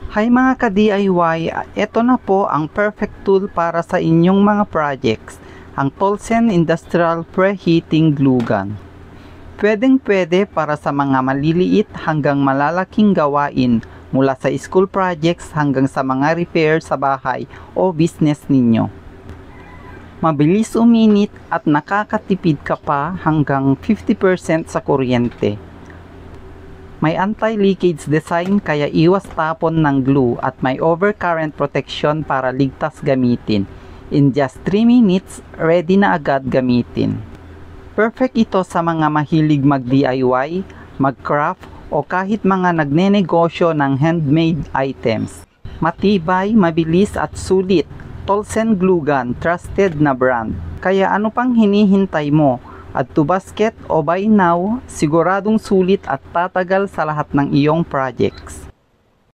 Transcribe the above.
Hi mga ka-DIY, ito na po ang perfect tool para sa inyong mga projects, ang Tolsen Industrial Preheating Glue Gun. Pwedeng-pwede para sa mga maliliit hanggang malalaking gawain mula sa school projects hanggang sa mga repair sa bahay o business ninyo. Mabilis uminit at nakakatipid ka pa hanggang 50% sa kuryente. May anti-leakage design kaya iwas tapon ng glue at may overcurrent protection para ligtas gamitin. In just 3 minutes, ready na agad gamitin. Perfect ito sa mga mahilig mag-DIY, mag-craft o kahit mga nagnenegosyo ng handmade items. Matibay, mabilis at sulit. Tolsen Glue Gun, trusted na brand. Kaya ano pang hinihintay mo? Add to basket o buy now, siguradong sulit at tatagal sa lahat ng iyong projects.